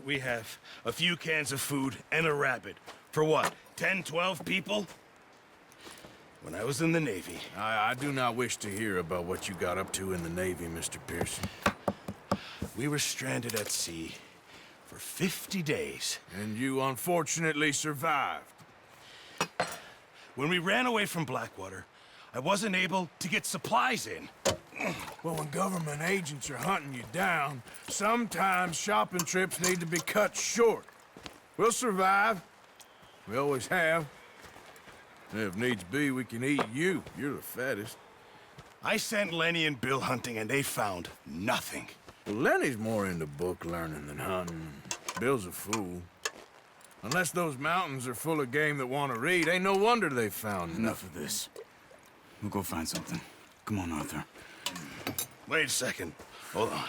we have a few cans of food and a rabbit. For what, 10, 12 people? When I was in the Navy... I do not wish to hear about what you got up to in the Navy, Mr. Pearson. We were stranded at sea for 50 days. And you unfortunately survived. When we ran away from Blackwater, I wasn't able to get supplies in. Well, when government agents are hunting you down, sometimes shopping trips need to be cut short. We'll survive. We always have. And if needs be, we can eat you. You're the fattest. I sent Lenny and Bill hunting, and they found nothing. Well, Lenny's more into book learning than hunting. Bill's a fool. Unless those mountains are full of game that want to read, ain't no wonder they found Enough of this. We'll go find something. Come on, Arthur. Wait a second. Hold on.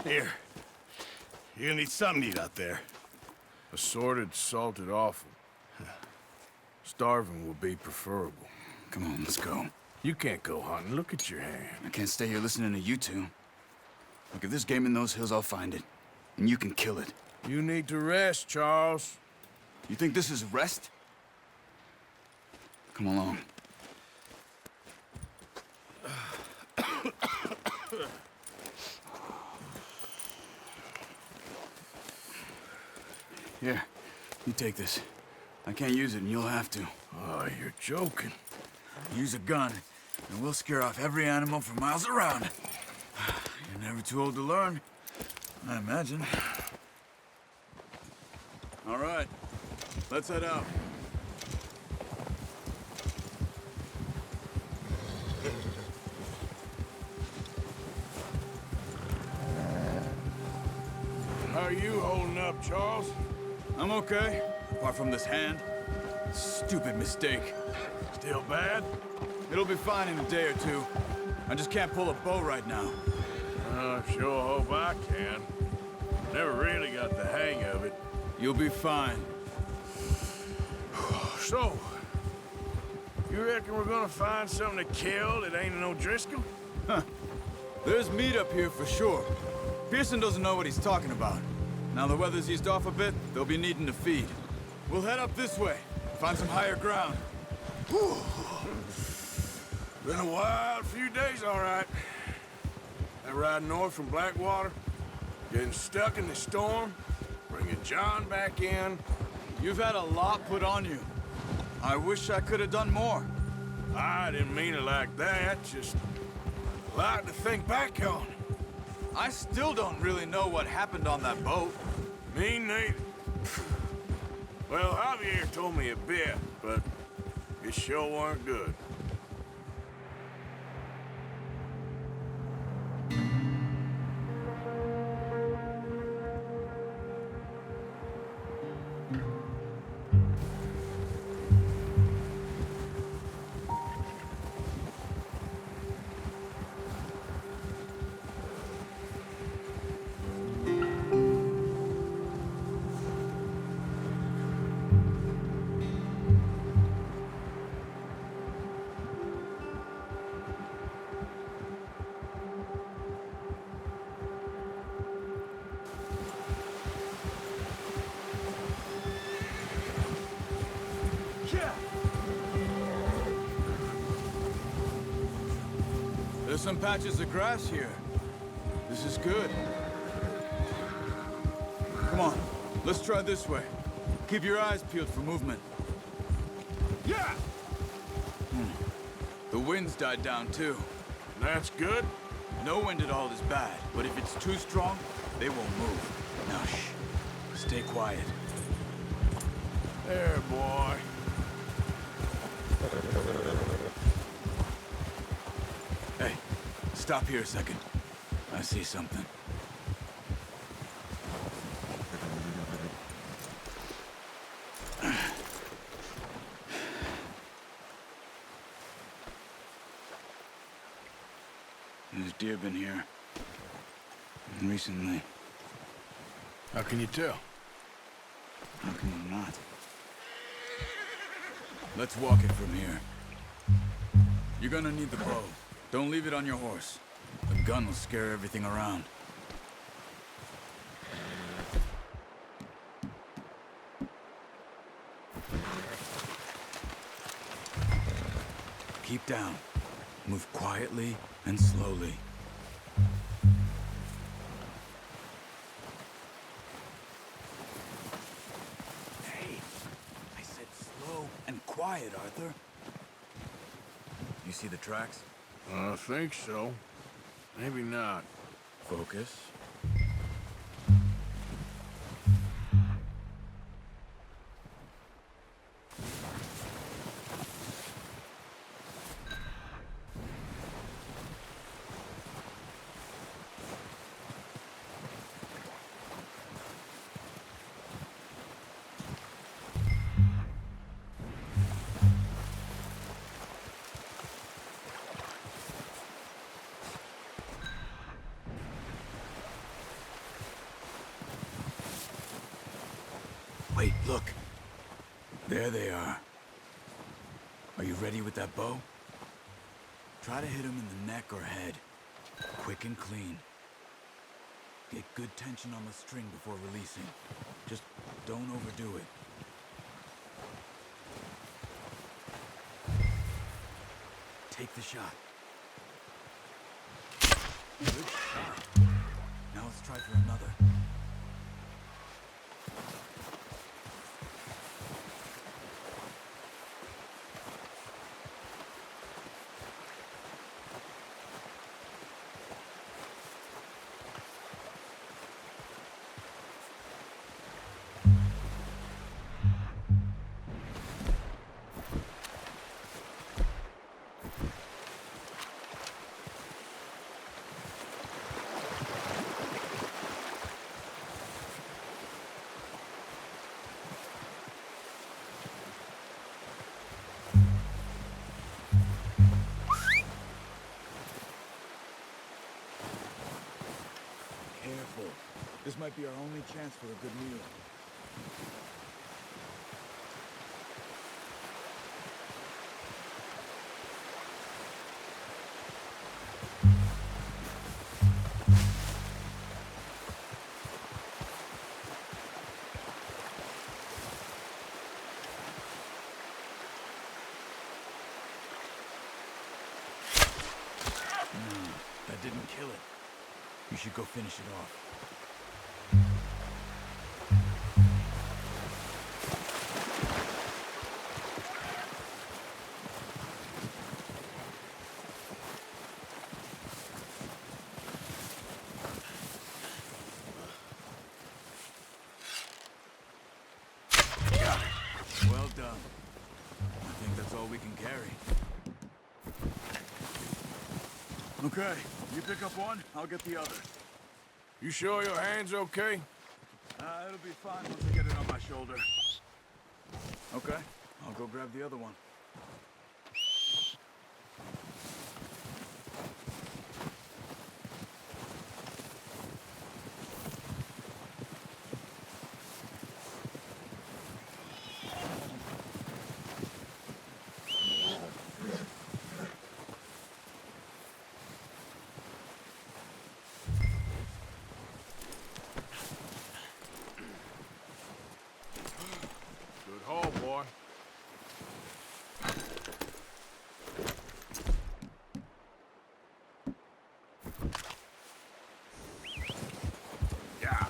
Here. You're gonna need something to eat out there. Assorted, salted offal. Starving will be preferable. Come on, let's go. You can't go hunting. Look at your hand. I can't stay here listening to you two. Look, if there's game in those hills, I'll find it. And you can kill it. You need to rest, Charles. You think this is rest? Come along. Here, you take this. I can't use it, and you'll have to. Oh, you're joking. Use a gun, and we'll scare off every animal for miles around. You're never too old to learn, I imagine. All right, let's head out. How are you holding up, Charles? I'm okay, apart from this hand. Stupid mistake. Still bad? It'll be fine in a day or two. I just can't pull a bow right now. I sure hope I can. Never really got the hang of it. You'll be fine. So, you reckon we're gonna find something to kill that ain't no Driscoll? Huh. There's meat up here for sure. Pearson doesn't know what he's talking about. Now the weather's eased off a bit, they'll be needing to feed. We'll head up this way, find some higher ground. Whew. Been a wild few days, all right. That ride north from Blackwater, getting stuck in the storm, bringing John back in. You've had a lot put on you. I wish I could have done more. I didn't mean it like that, just a lot to think back on. I still don't really know what happened on that boat. Me neither. Well, Javier told me a bit, but it sure weren't good. There's some patches of grass here. This is good. Come on, let's try this way. Keep your eyes peeled for movement. Yeah! The wind's died down too. That's good. No wind at all is bad, but if it's too strong, they won't move. Now shh, stay quiet. There, boy. Hey, stop here a second. I see something. There's deer been here. Recently. How can you tell? How can you not? Let's walk it from here. You're gonna need the bow. Don't leave it on your horse. The gun will scare everything around. keep down. Move quietly and slowly. Hey, I said slow and quiet, Arthur. You see the tracks? I think so. Maybe not. Focus. Wait, look. There they are. Are you ready with that bow? Try to hit him in the neck or head. Quick and clean. Get good tension on the string before releasing. Just don't overdo it. Take the shot. Good shot. Now let's try for another. Careful. This might be our only chance for a good meal. No, that didn't kill it. You should go finish it off. Well done. I think that's all we can carry. Okay, you pick up one, I'll get the other. You sure your hand's okay? It'll be fine once I get it on my shoulder. Okay, I'll go grab the other one. Good haul, boy. Yeah.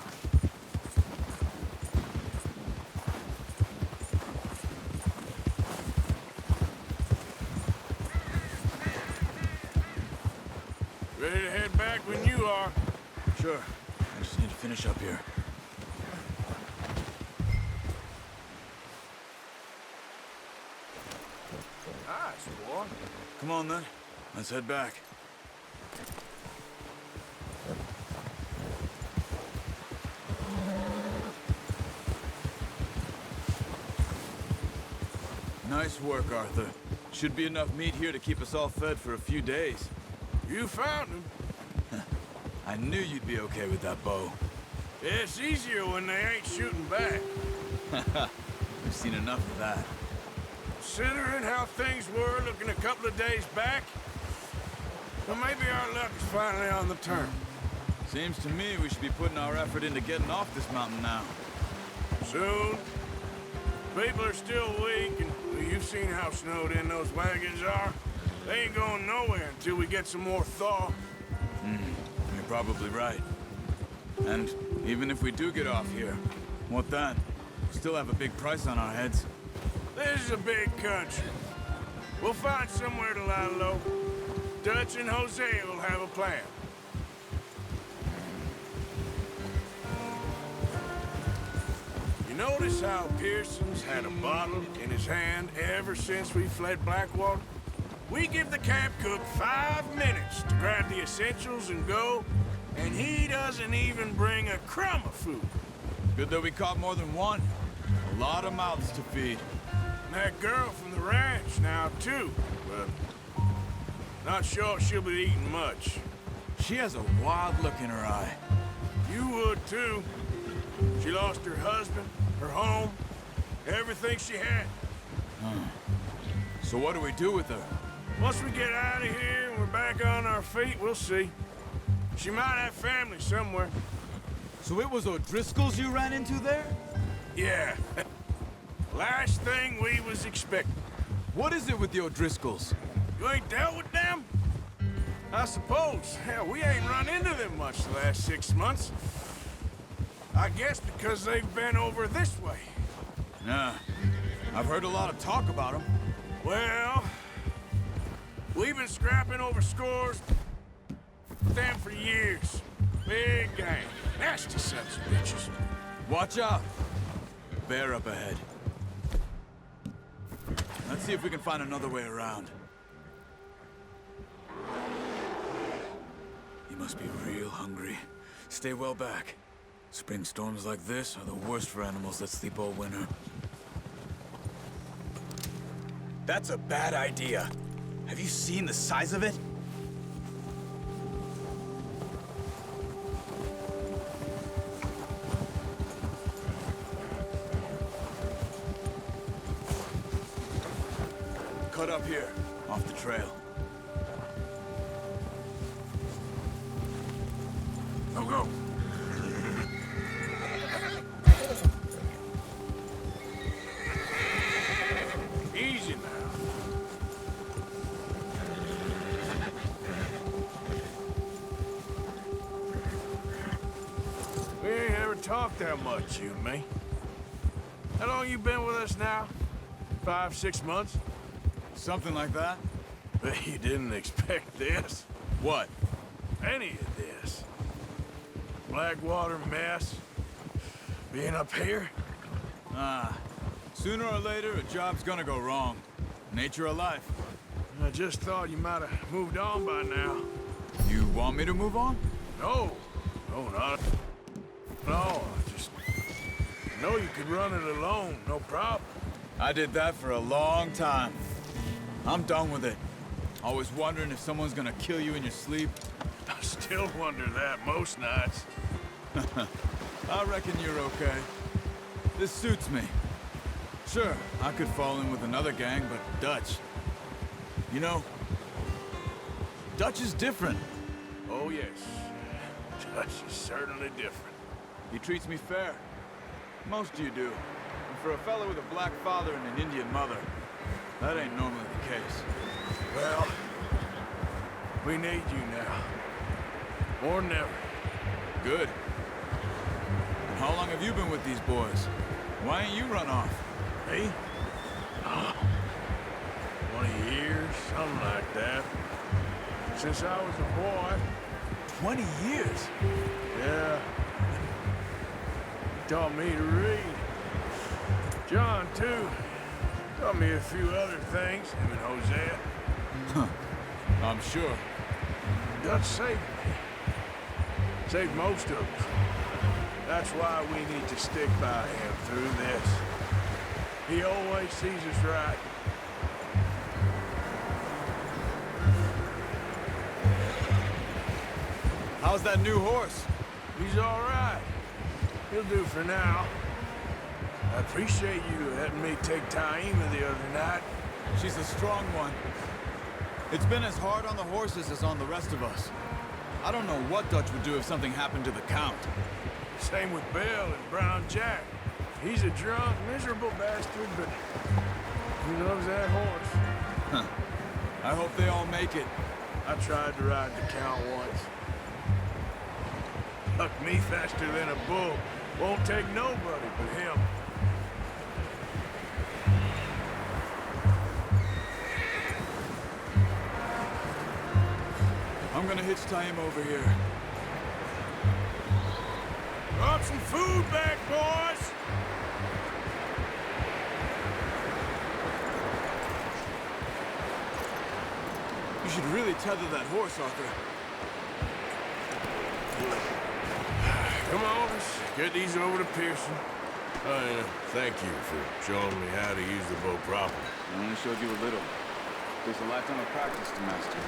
Ready to head back when you are. Sure, I just need to finish up here. Nice, boy. Come on then, let's head back. Nice work, Arthur. Should be enough meat here to keep us all fed for a few days. You found him. I knew you'd be okay with that bow. It's easier when they ain't shooting back. We've seen enough of that. Considering how things were looking a couple of days back, well, maybe our luck is finally on the turn. Seems to me we should be putting our effort into getting off this mountain now. Soon. People are still weak, and you've seen how snowed in those wagons are. They ain't going nowhere until we get some more thaw. You're probably right. And even if we do get off here, what then? We still have a big price on our heads. This is a big country. We'll find somewhere to lie low. Dutch and Hosea will have a plan. You notice how Pearson's had a bottle in his hand ever since we fled Blackwater? We give the camp cook 5 minutes to grab the essentials and go, and he doesn't even bring a crumb of food. Good that we caught more than one. A lot of mouths to feed. And that girl from the ranch now, too, but not sure she'll be eating much. She has a wild look in her eye. You would, too. She lost her husband, her home, everything she had. So what do we do with her? Once we get out of here and we're back on our feet, we'll see. She might have family somewhere. So it was O'Driscoll's you ran into there? Yeah. Last thing we was expecting. What is it with the O'Driscolls? You ain't dealt with them? I suppose. Hell, we ain't run into them much the last 6 months. I guess because they've been over this way. Yeah. I've heard a lot of talk about them. Well, we've been scrapping over scores with them for years. Big gang. Nasty sons of bitches. Watch out. Bear up ahead. Let's see if we can find another way around. You must be real hungry. Stay well back. Spring storms like this are the worst for animals that sleep all winter. That's a bad idea. Have you seen the size of it? Cut up here, off the trail. Go, go. Easy now. We ain't ever talked that much, you and me. How long you been with us now? 5, 6 months? Something like that? Bet you didn't expect this. What? Any of this. Blackwater mess. Being up here? Sooner or later, a job's gonna go wrong. Nature of life. I just thought you might have moved on by now. You want me to move on? No. No, not. No, I just know you could run it alone, no problem. I did that for a long time. I'm done with it. Always wondering if someone's gonna kill you in your sleep. I still wonder that most nights. I reckon you're okay. This suits me. Sure, I could fall in with another gang, but Dutch. You know, Dutch is different. Oh, yes. Dutch is certainly different. He treats me fair. Most of you do. And for a fellow with a black father and an Indian mother, that ain't normally the case. Well, we need you now. More than ever. Good. And how long have you been with these boys? Why ain't you run off? Me? Oh, 20 years, something like that. Since I was a boy. 20 years? Yeah. He taught me to read. John, too. Taught me a few other things, him and Hosea. I'm sure. Dutch saved me. Saved most of us. That's why we need to stick by him through this. He always sees us right. How's that new horse? He's all right. He'll do for now. I appreciate you letting me take Taima the other night. She's a strong one. It's been as hard on the horses as on the rest of us. I don't know what Dutch would do if something happened to the Count. Same with Bill and Brown Jack. He's a drunk, miserable bastard, but he loves that horse. I hope they all make it. I tried to ride the Count once. Huck me faster than a bull. Won't take nobody but him. I'm gonna hitch tie him over here. Brought some food back, boys! You should really tether that horse, Arthur. Come on, let's get these over to Pearson. Thank you for showing me how to use the bow properly. I only showed you a little. Takes a lifetime of practice to master.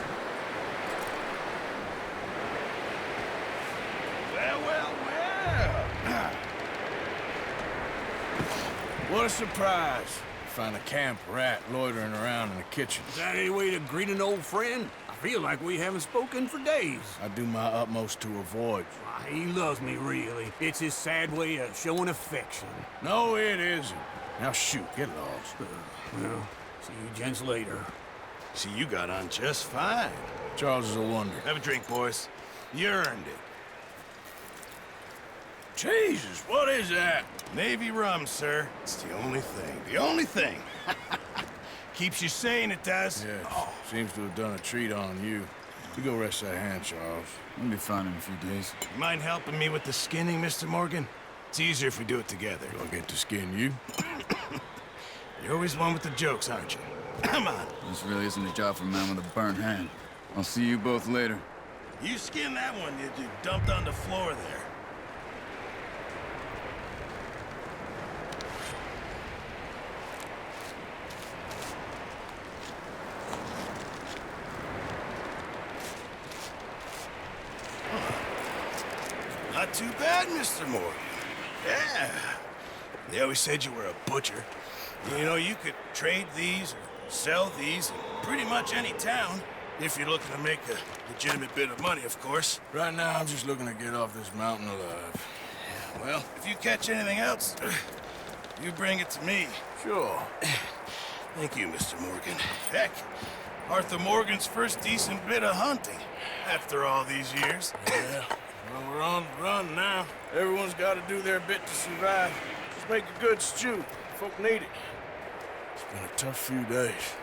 Well. What a surprise. Find a camp rat loitering around in the kitchen. Is that any way to greet an old friend? I feel like we haven't spoken for days. I do my utmost to avoid you. Why, he loves me, really. It's his sad way of showing affection. No, it isn't. Now shoot, get lost. Well, see you gents later. See, you got on just fine. Charles is a wonder. Have a drink, boys. You earned it. Jesus, what is that? Navy rum, sir. It's the only thing. The only thing. Keeps you sane, it does. Yeah, seems to have done a treat on you. You go rest that hand, Charles. I'll be fine in a few days. You mind helping me with the skinning, Mr. Morgan? It's easier if we do it together. Do I get to skin you? You're always one with the jokes, aren't you? Come on. This really isn't a job for a man with a burnt hand. I'll see you both later. You skinned that one you dumped on the floor there. Not too bad, Mr. Morgan. Yeah. They always said you were a butcher. You know, you could trade these, or sell these, in pretty much any town. If you're looking to make a legitimate bit of money, of course. Right now, I'm just looking to get off this mountain alive. Yeah, well, if you catch anything else, you bring it to me. Sure. Thank you, Mr. Morgan. Heck, Arthur Morgan's first decent bit of hunting after all these years. Yeah. Well, we're on the run now. Everyone's got to do their bit to survive. Just make a good stew. Folk need it. It's been a tough few days.